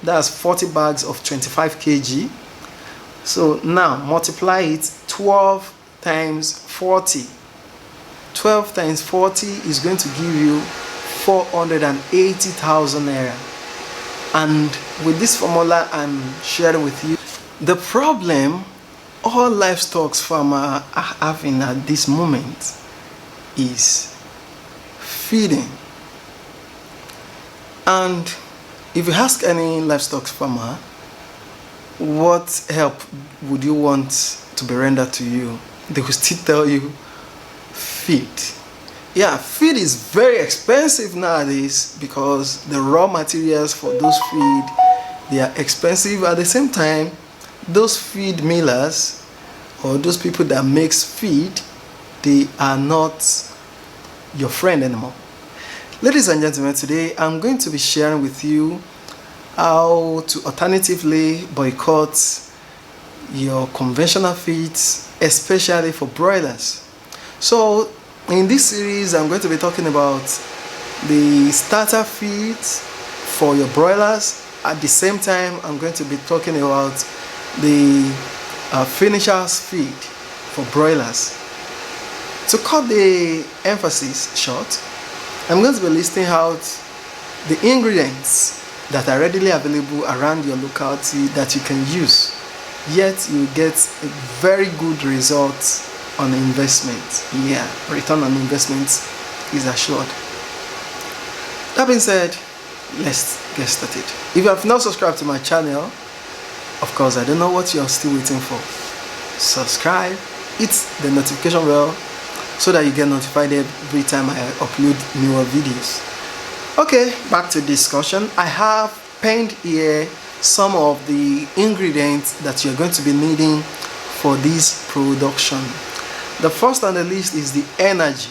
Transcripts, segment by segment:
That's 40 bags of 25 kg. So now multiply it 12 times 40. 12 times 40 is going to give you 480,000 naira. And with this formula I'm sharing with you, the problem all livestock farmers are having at this moment is feeding. And if you ask any livestock farmer, what help would you want to be rendered to you, they will still tell you feed. Yeah, feed is very expensive nowadays because the raw materials for those feed, they are expensive. At the same time, those feed millers or those people that makes feed, they are not your friend anymore. Ladies and gentlemen, today I'm going to be sharing with you how to alternatively boycott your conventional feeds, especially for broilers. So in this series I'm going to be talking about the starter feeds for your broilers. At the same time I'm going to be talking about the finishers feed for broilers. To cut the emphasis short, I'm going to be listing out the ingredients that are readily available around your locality that you can use, yet you get a very good result on investment. Yeah, return on investment is assured. That being said, let's get started. If you have not subscribed to my channel, of course I don't know what you're still waiting for. Subscribe, hit the notification bell so that you get notified every time I upload newer videos. Okay, back to discussion. I have penned here some of the ingredients that you're going to be needing for this production. The first on the list is the energy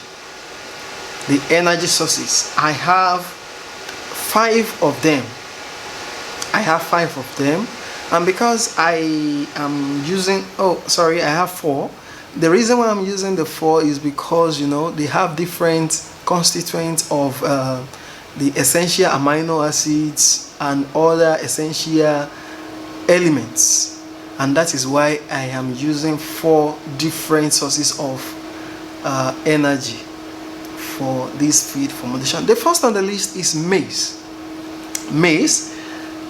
sources. I have 5 of them. And because I am using, I have 4. The reason why I'm using the 4 is because, you know, they have different constituents of the essential amino acids and other essential elements, and that is why I am using 4 different sources of energy for this feed formulation. The first on the list is maize.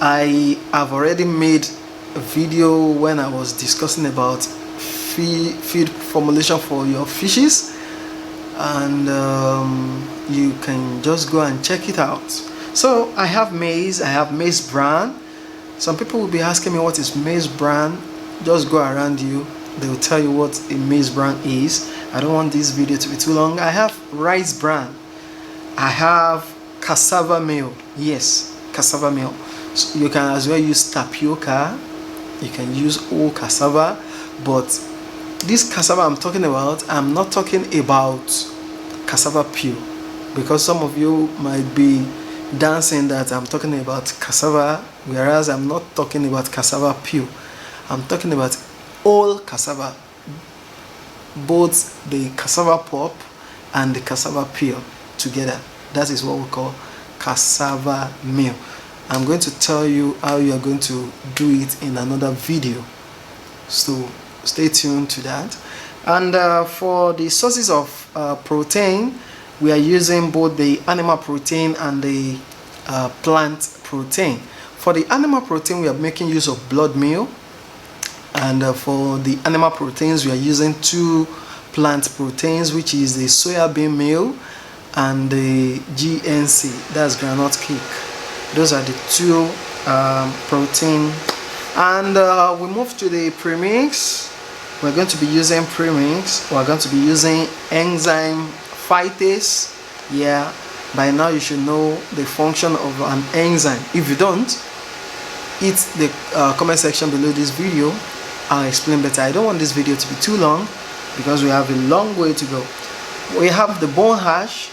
I have already made a video when I was discussing about feed formulation for your fishes, and you can just go and check it out. So I have maize bran. Some people will be asking me what is maize bran. Just go around you, they will tell you what a maize bran is. I don't want this video to be too long. I have rice bran. I have cassava meal. Yes, cassava meal. So you can as well use tapioca, you can use whole cassava, but this cassava I'm talking about, I'm not talking about cassava peel, because some of you might be dancing that I'm talking about cassava, whereas I'm not talking about cassava peel. I'm talking about whole cassava, both the cassava pulp and the cassava peel together. That is what we call cassava meal. I'm going to tell you how you are going to do it in another video, so stay tuned to that. And for the sources of protein, we are using both the animal protein and the plant protein. For the animal protein, we are making use of blood meal, and for the animal proteins, we are using 2 plant proteins, which is the soybean meal and the GNC, that's granite cake. Those are the 2 protein. And we move to the premix. We're going to be using premix. We're going to be using enzyme phytase. Yeah, by now you should know the function of an enzyme. If you don't, hit the comment section below this video. I'll explain better. I don't want this video to be too long because we have a long way to go. We have the bone hash,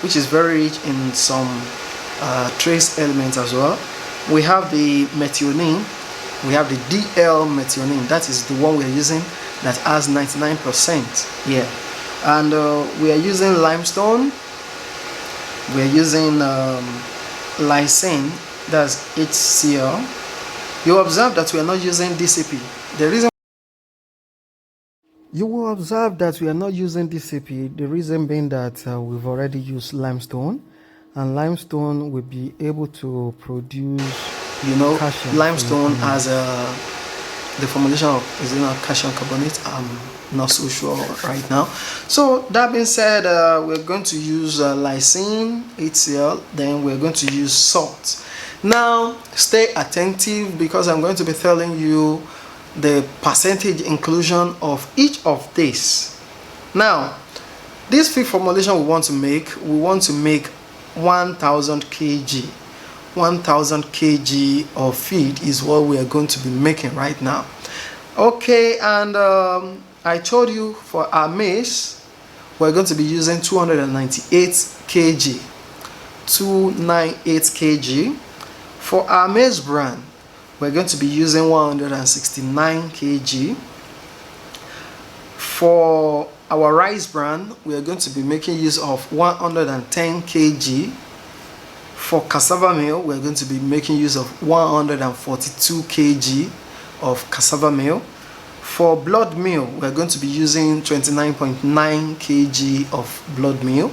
which is very rich in some trace elements as well. We have the methionine. We have the DL methionine. That is the one we are using that has 99%. Yeah, and we are using limestone. We are using lysine that's HCl. You observe that we are not using DCP. The reason You will observe that we are not using DCP, the reason being that we've already used limestone, and limestone will be able to produce, calcium. Limestone has the formulation of, is it not calcium carbonate? I'm not so sure right now. So that being said, we're going to use lysine, HCl, then we're going to use salt. Now stay attentive, because I'm going to be telling you the percentage inclusion of each of these. Now, this feed formulation we want to make 1000 kg. 1000 kg of feed is what we are going to be making right now. Okay, and I told you for our maize, we're going to be using 298 kg. 298 kg. For our maize bran, we're going to be using 169 kg. For our rice bran, we are going to be making use of 110 kg. For cassava meal, we're going to be making use of 142 kg of cassava meal. For blood meal, we're going to be using 29.9 kg of blood meal.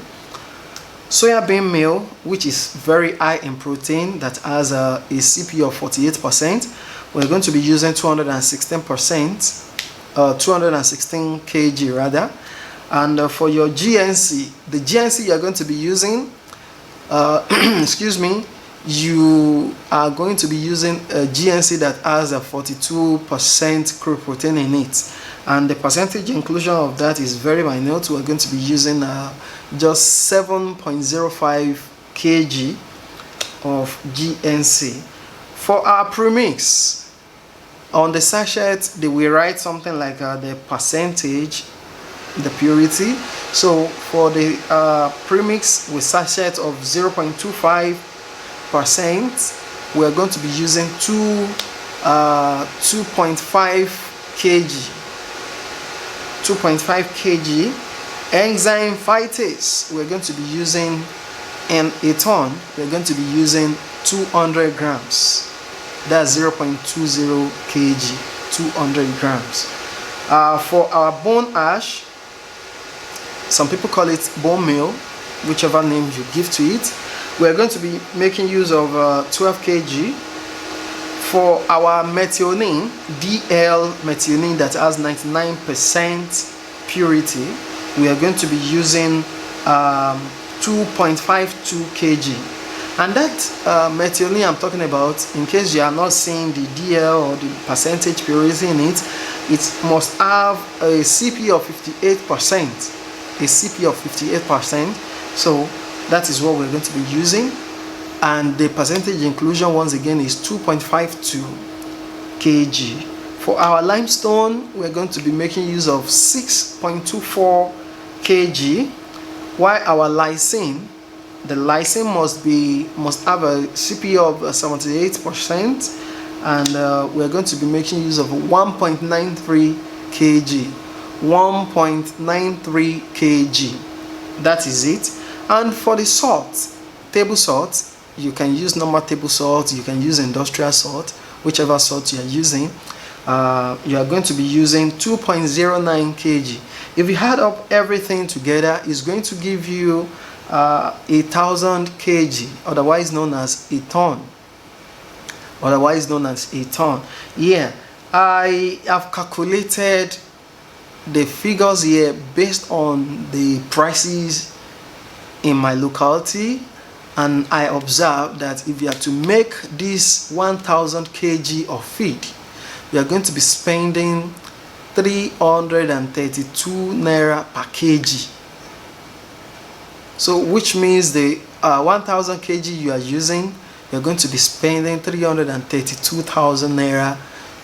Soya bean meal, which is very high in protein, that has a CP of 48%, we're going to be using 216 kg rather. And for your GNC, the GNC you're going to be using, excuse me, you are going to be using a GNC that has a 42% crude protein in it, and the percentage inclusion of that is very minute. We're going to be using just 7.05 kg of GNC. For our premix, on the sachet they will write something like the percentage, the purity. So for the premix with sachet of 0.25%, we are going to be using 2.5 kg. 2.5 kg. Enzyme phytase, we're going to be using, in a ton, we're going to be using 200 grams. That's 0.20 kg, 200 grams. For our bone ash, some people call it bone meal, whichever name you give to it, we're going to be making use of 12 kg. For our methionine, DL methionine that has 99% purity, we are going to be using 2.52 kg. And that methionine I'm talking about, in case you are not seeing the DL or the percentage purity in it, it must have a CP of 58%. A CP of 58%. So that is what we're going to be using. And the percentage inclusion once again is 2.52 kg. For our limestone, we're going to be making use of 6.24 kg, while our lysine, the lysine must have a CP of 78%, and we're going to be making use of 1.93 kg. 1.93 kg. That is it. And for the salt, table salt, you can use normal table salt, you can use industrial salt, whichever salt you are using. You are going to be using 2.09 kg. If you add up everything together, it's going to give you 1,000 kg, otherwise known as a ton. Yeah, I have calculated the figures here based on the prices in my locality, and I observed that if you are to make this 1000 kg of feed, we are going to be spending 332 naira per kg. So which means the 1000 kg you are using, you're going to be spending 332,000 naira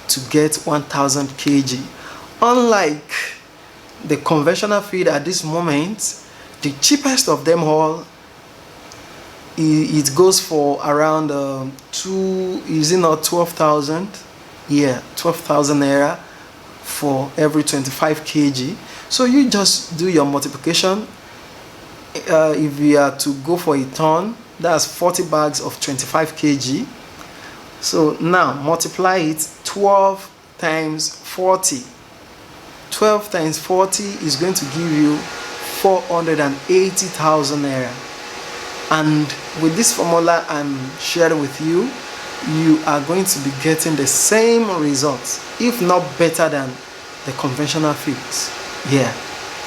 to get 1000 kg. Unlike the conventional feed at this moment, the cheapest of them all, it goes for around 12,000? Yeah, 12,000 naira for every 25 kg. So you just do your multiplication. If we are to go for a ton, that's 40 bags of 25 kg. So now multiply it 12 times 40. 12 times 40 is going to give you 480,000 naira. And with this formula I'm sharing with you, you are going to be getting the same results, if not better than the conventional feeds. Yeah,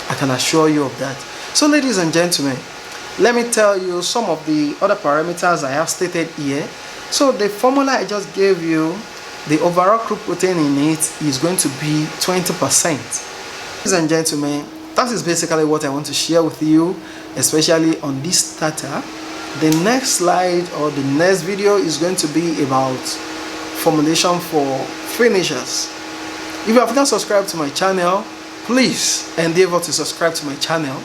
I can assure you of that. So ladies and gentlemen, let me tell you some of the other parameters I have stated here. So the formula I just gave you, the overall crude protein in it is going to be 20%. Ladies and gentlemen, that is basically what I want to share with you, especially on this starter. The next slide or the next video is going to be about formulation for finishers. If you have not subscribed to my channel, please endeavor to subscribe to my channel.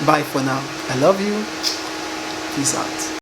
Bye for now. I love you. Peace out.